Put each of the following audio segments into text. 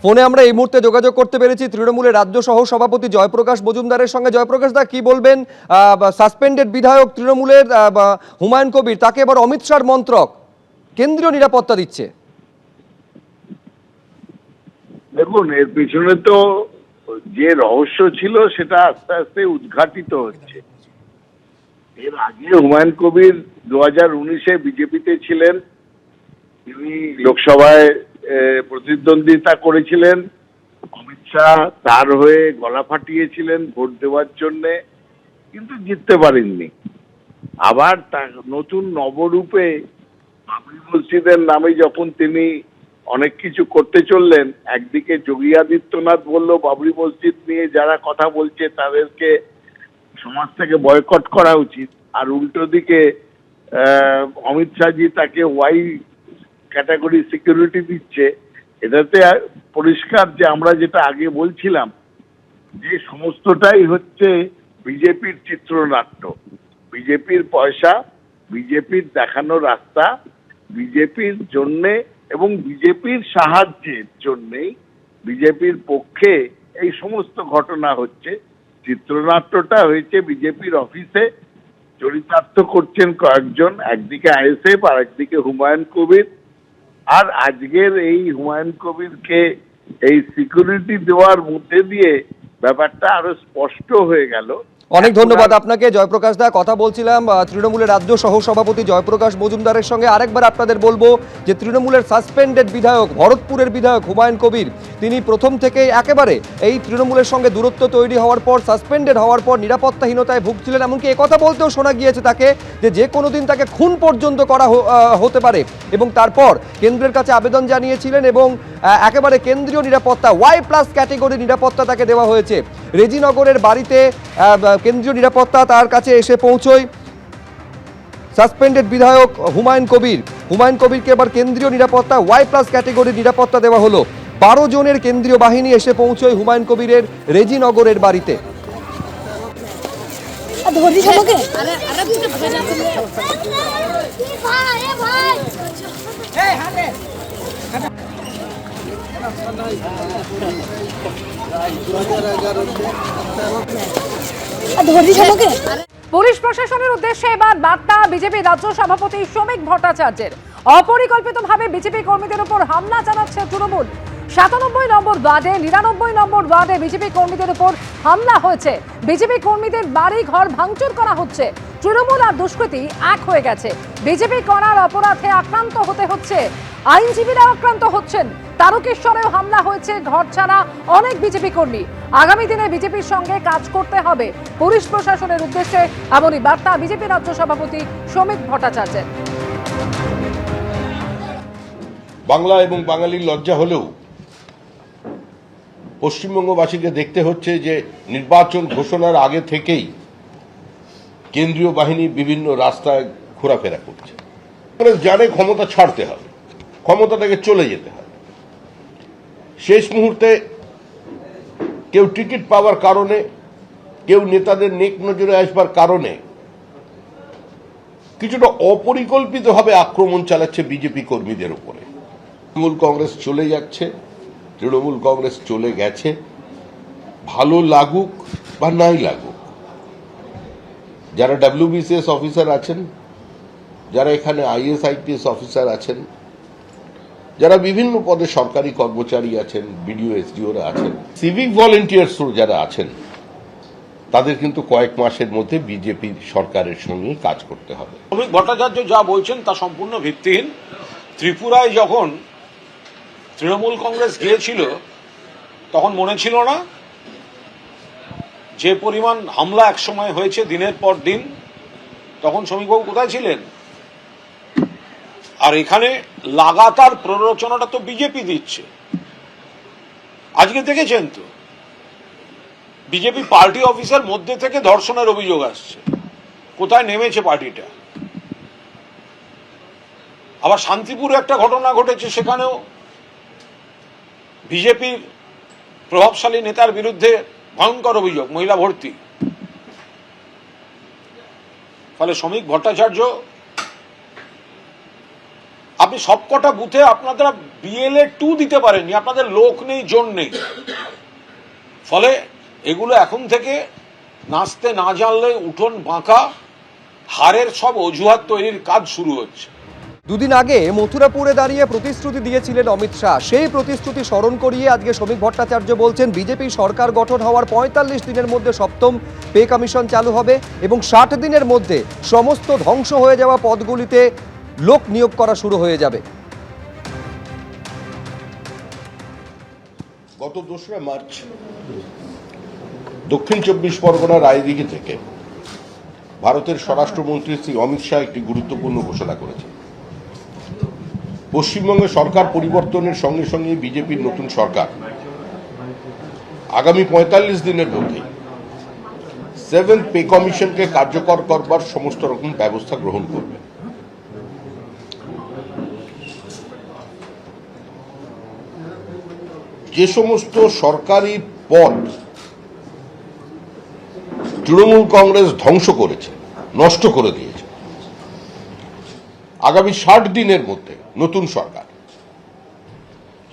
ফোনে আমরা এই মুহূর্তে যোগাযোগ করতে পেরেছি তৃণমূলের রাজ্য সহ সভাপতি জয়প্রকাশ মজুমদারের সঙ্গে। জয়প্রকাশ দা, কি বলবেন? সাসপেন্ডেড বিধায়ক তৃণমূলের হুমায়ুন কবির, তাকে এবার অমিত শাহর মন্ত্রক কেন্দ্রীয় নিরাপত্তা দিচ্ছে। দেখুন, এর পিছনে তো যে রহস্য ছিল সেটা আস্তে আস্তে উদ্ঘাটিত হচ্ছে। এর আগে হুমায়ুন কবির 2019-এ বিজেপিতে ছিলেন, তিনি লোকসভায় প্রতিদ্বন্দ্বিতা করেছিলেন। অমিত শাহ তার হয়ে গলা ফাটিয়েছিলেন ভোট দেওয়ার জন্যে, কিন্তু জিততে পারেননি। আবার নতুন নবরূপে বাবরি মসজিদের নামে যখন তিনি অনেক কিছু করতে চললেন, একদিকে যোগী আদিত্যনাথ বলল বাবরি মসজিদ নিয়ে যারা কথা বলছে তাদেরকে সমাজ থেকে বয়কট করা উচিত, আর উল্টো দিকে অমিত শাহজি তাকে ওয়াই ক্যাটাগরি সিকিউরিটি দিচ্ছে। এটাতে পরিষ্কার যে আমরা যেটা আগে বলছিলাম, যে সমস্তটাই হচ্ছে বিজেপির চিত্রনাট্য, বিজেপির পয়সা, বিজেপির দেখানো রাস্তা, বিজেপির জন্যে এবং বিজেপির সাহায্যের জন্যেই বিজেপির পক্ষে এই সমস্ত ঘটনা হচ্ছে। চিত্রনাট্যটা হয়েছে বিজেপির অফিসে, চরিতার্থ করছেন কয়েকজন, একদিকে আইএসএফ আর একদিকে হুমায়ুন কবির। আর আজকের এই হুমায়ুন কবিরকে এই সিকিউরিটি দেওয়ার মধ্যে দিয়ে ব্যাপারটা আরো স্পষ্ট হয়ে গেল। অনেক ধন্যবাদ আপনাকে জয়প্রকাশ দা। কথা বলছিলাম তৃণমূলের রাজ্য সহ সভাপতি জয়প্রকাশ মজুমদারের সঙ্গে। আরেকবার আপনাদের বলবো যে তৃণমূলের সাসপেন্ডেড বিধায়ক, ভরতপুরের বিধায়ক হুমায়ুন কবির, তিনি প্রথম থেকেই একেবারে এই তৃণমূলের সঙ্গে দূরত্ব তৈরি হওয়ার পর, সাসপেন্ডেড হওয়ার পর নিরাপত্তাহীনতায় ভুগছিলেন। এমনকি একথা বলতেও শোনা গিয়েছে তাকে যে কোনো দিন তাকে খুন পর্যন্ত করা হতে পারে, এবং তারপর কেন্দ্রের কাছে আবেদন জানিয়েছিলেন এবং একেবারে কেন্দ্রীয় নিরাপত্তা, Y+ ক্যাটেগরি নিরাপত্তা তাকে দেওয়া হয়েছে। রেজিনগরের বাড়িতে কেন্দ্রীয় নিরাপত্তা তার কাছে এসে পৌঁছয়। সাসপেন্ডেড বিধায়ক হুমায়ুন কবিরকে এবার কেন্দ্রীয় নিরাপত্তা, Y+ ক্যাটেগরির নিরাপত্তা দেওয়া হলো। 12 জনের কেন্দ্রীয় বাহিনী এসে পৌঁছয় হুমায়ুন কবিরের রেজিনগরের বাড়িতে। পুলিশ প্রশাসনের উদ্দেশ্যে এবার বার্তা বিজেপি রাজ্য সভাপতি শ্রমিক ভট্টাচার্যের। অপরিকল্পিতভাবে বিজেপি কর্মীদের উপর হামলা চালাচ্ছে তৃণমূল। 97 নম্বর ওয়ার্ডে, 99 নম্বর ওয়ার্ডে বিজেপি কর্মীদের উপর হামলা হয়েছে। বিজেপি কর্মীদের বাড়ি ঘর ভাঙচুর করা হচ্ছে। তৃণমূল আর দুষ্কৃতী এক হয়ে গেছে। বিজেপি করার অপরাধে আক্রান্ত হতে হচ্ছে, আইনজীবীরা আক্রান্ত হচ্ছেন। তারকেশ্বরেও হামলা হয়েছে, ঘর ছাড়া অনেক বিজেপি কর্মী। আগামী দিনে বিজেপির সঙ্গে কাজ করতে হবে পুলিশ প্রশাসনের উদ্দেশ্যে, এমনই বার্তা বিজেপি রাজ্য সভাপতি শ্রমিক ভট্টাচার্যের। বাংলা এবং বাঙালির লজ্জা হলেও পশ্চিমবঙ্গবাসীকে দেখতে হচ্ছে যে নির্বাচন ঘোষণার আগে থেকেই কেন্দ্রীয় বাহিনী বিভিন্ন রাস্তায় ঘোরাফেরা করছে। জানে ক্ষমতা ছাড়তে হবে, ক্ষমতাটাকে চলে যেতে হবে। শেষ মুহূর্তে কেউ টিকিট পাওয়ার কারণে, কেউ নেতাদের নেক নজরে আসবার কারণে কিছুটা অপরিকল্পিতভাবে আক্রমণ চালাচ্ছে বিজেপি কর্মীদের উপরে। তৃণমূল কংগ্রেস চলে যাচ্ছে, তৃণমূল কংগ্রেস চলে গেছে, ভালো লাগুক বা নাই লাগুক, যারা WBCS অফিসার আছেন, যারা এখানে IAS IPS অফিসার আছেন, যারা বিভিন্ন পদে সরকারি কর্মচারী আছেন, BDO SDOরা আছেন, সিভিক ভলেন্টিয়ার্স যারা আছেন, তাদের কিন্তু কয়েক মাসের মধ্যে বিজেপি সরকারের সঙ্গে কাজ করতে হবে। শ্রমিক ভট্টাচার্য যা বলছেন তা সম্পূর্ণ ভিত্তিহীন। ত্রিপুরায় যখন তৃণমূল কংগ্রেস গিয়েছিল তখন মনে ছিল না যে পরিমাণ হামলা একসময় হয়েছে দিনের পর দিন? তখন শ্রমিকবাবু কোথায় ছিলেন? আর এখানে লাগাতার প্ররোচনাটা তো বিজেপি দিচ্ছে। আজকে দেখেছেন তো বিজেপি পার্টি অফিসের মধ্যে থেকে ধর্ষণের অভিযোগ আসছে। কোথায় নেমেছে পার্টিটা? আবার শান্তিপুরে একটা ঘটনা ঘটেছে, সেখানেও বিজেপির প্রভাবশালী নেতার বিরুদ্ধে ভয়ঙ্কর অভিযোগ, মহিলা ভর্তি। ফলে শ্রমিক ভট্টাচার্য আপনি সবকটা বুথে আপনারা BLA 2 দিতে পারেননি, আপনাদের লোক নেই, জোন নেই। ফলে এগুলো এখন থেকে নাচতে না জানলে উঠোন বাঁকা, হারের সব অজুহাত তৈরির কাজ শুরু হচ্ছে। দুদিন আগে মথুরাপুরে দাঁড়িয়ে প্রতিশ্রুতি দিয়েছিলেন অমিত শাহ। সেই প্রতিশ্রুতি স্মরণ করিয়ে আজকে শ্রমিক ভট্টাচার্য বলছেন বিজেপি সরকার গঠন হওয়ার ৪৫ দিনের মধ্যে ৭ম পে কমিশন চালু হবে এবং ৬০ দিনের মধ্যে সমস্ত ধ্বংস হয়ে যাওয়া পদগুলিতে লোক নিয়োগ করা শুরু হয়ে যাবে। গত ২রা মার্চ দক্ষিণ ২৪ পরগনা রায়দিঘি থেকে ভারতের স্বরাষ্ট্রমন্ত্রী শ্রী অমিত শাহ একটি গুরুত্বপূর্ণ ঘোষণা করেছেন। পশ্চিমবঙ্গে সরকার পরিবর্তনের সঙ্গে সঙ্গে বিজেপির নতুন সরকার আগামী ৪৫ দিনের মধ্যে 7th পে কমিশনকে কার্যকর করবার সমস্ত রকম ব্যবস্থা গ্রহণ করবে। যে সমস্ত সরকারি পদ তৃণমূল কংগ্রেস ধ্বংস করেছে, নষ্ট করে দিয়েছে, আগামী ৬০ দিনের মধ্যে নতুন সরকার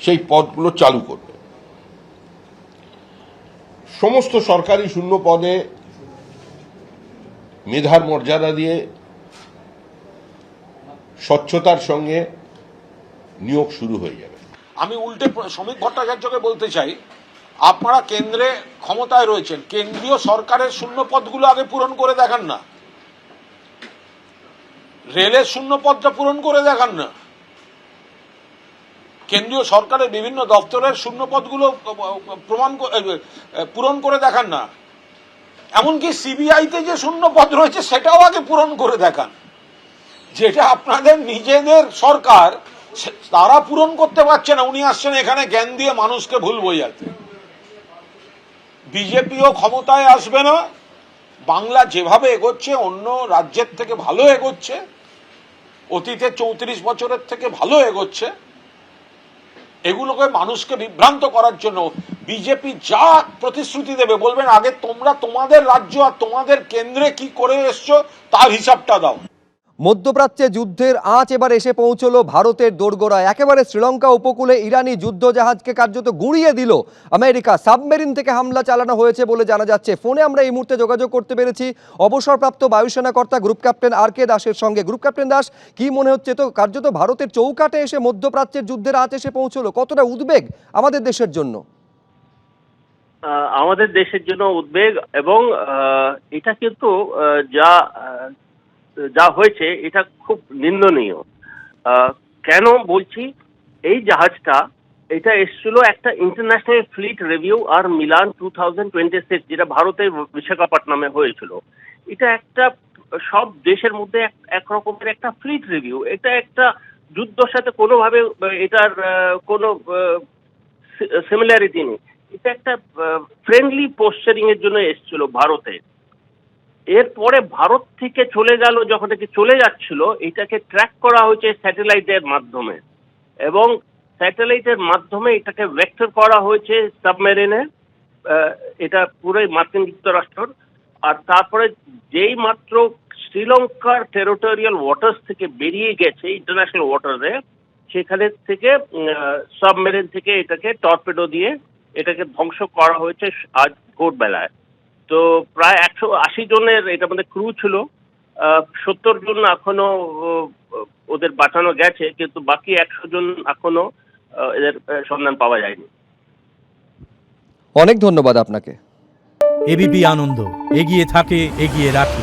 সেই পদগুলো চালু করবে। সমস্ত সরকারি শূন্য পদে মেধার মর্যাদা দিয়ে স্বচ্ছতার সঙ্গে নিয়োগ শুরু হয়ে যাবে। আমি উল্টে শ্রমিক ভট্টাচার্যকে বলতে চাই, আপনারা কেন্দ্রে ক্ষমতায় রয়েছেন, কেন্দ্রীয় সরকারের শূন্য পদগুলো আগে পূরণ করে দেখান না, রেলের শূন্য পদটা পূরণ করে দেখান না, কেন্দ্রীয় সরকারের বিভিন্ন দপ্তরের শূন্য পদগুলো পূরণ করে দেখান না, এমনকি সিবিআইতে যে শূন্য পদ রয়েছে সেটাও আগে পূরণ করে দেখান। যেটা আপনাদের নিজেদের সরকার তারা পূরণ করতে পারছে না, উনি আসছেন এখানে জ্ঞান দিয়ে মানুষকে ভুল বোঝাতে। বিজেপিও ক্ষমতায় আসবে না, বাংলা যেভাবে এগোচ্ছে অন্য রাজ্যের থেকে ভালো এগোচ্ছে, অতীতে ৩৪ বছরের থেকে ভালো এগোচ্ছে। এগুলোকে মানুষকে বিভ্রান্ত করার জন্য বিজেপি যা প্রতিশ্রুতি দেবে বলবেন আগে তোমরা তোমাদের রাজ্য আর তোমাদের কেন্দ্রে কি করে এসছো তার হিসাবটা দাও। মধ্যপ্রাচ্যে যুদ্ধের আঁচ এবার এসে পৌঁছলো ভারতের দোরগোড়ায়। একেবারে শ্রীলঙ্কা উপকূলে ইরানি যুদ্ধ জাহাজকে কার্যত গুঁড়িয়ে দিল আমেরিকা। সাবমেরিন থেকে হামলা চালানো হয়েছে বলে জানা যাচ্ছে। ফোনে আমরা এই মুহূর্তে যোগাযোগ করতে পেরেছি অবসরপ্রাপ্ত বায়ুসেনা কর্তা গ্রুপ ক্যাপ্টেন RK দাসের সঙ্গে। গ্রুপ ক্যাপ্টেন দাস, কি মনে হচ্ছে, তো কার্যত ভারতের চৌকাটে এসে মধ্যপ্রাচ্যের যুদ্ধের আঁচ এসে পৌঁছলো, কতটা উদ্বেগ আমাদের দেশের জন্য? আমাদের দেশের জন্য উদ্বেগ, এবং এটা কিন্তু যা হয়েছে এটা খুব নিন্দনীয়। কেন বলছি, এই জাহাজটা এটা এসেছিল একটা ইন্টারন্যাশনাল ফ্লিট রিভিউ আর মিলান 2026, যেটা ভারতের বিশাখাপট্টনামে হয়েছিল। এটা একটা সব দেশের মধ্যে একরকমের একটা ফ্লিট রিভিউ। এটা একটা যুদ্ধের সাথে কোনোভাবে এটার কোনো সিমিলারিটি নেই। এটা একটা ফ্রেন্ডলি পোস্টারিং এর জন্য এসেছিল ভারতে। এরপরে ভারত থেকে চলে গেল, যখন থেকে চলে যাচ্ছিল এটাকে ট্র্যাক করা হয়েছে স্যাটেলাইটের মাধ্যমে, এবং স্যাটেলাইটের মাধ্যমে এটাকে ভেক্টর করা হয়েছে সাবমেরিনে, এটা পুরোই মার্কিন যুক্তরাষ্ট্র। আর তারপরে যেই মাত্র শ্রীলঙ্কার টেরিটোরিয়াল ওয়াটার্স থেকে বেরিয়ে গেছে ইন্টারন্যাশনাল ওয়াটারে, সেখানে থেকে সাবমেরিন থেকে এটাকে টর্পেডো দিয়ে এটাকে ধ্বংস করা হয়েছে আজ ভোরবেলায়। তো প্রায় 180 জনের এটার মধ্যে ক্রু ছিল। 70 জন এখনো ওদের বাঁচানো গেছে, কিন্তু বাকি 100 জন এখনো এদের সন্ধান পাওয়া যায়নি। অনেক ধন্যবাদ আপনাকে। এবিপি আনন্দ, এগিয়ে থাকে, এগিয়ে রাখে।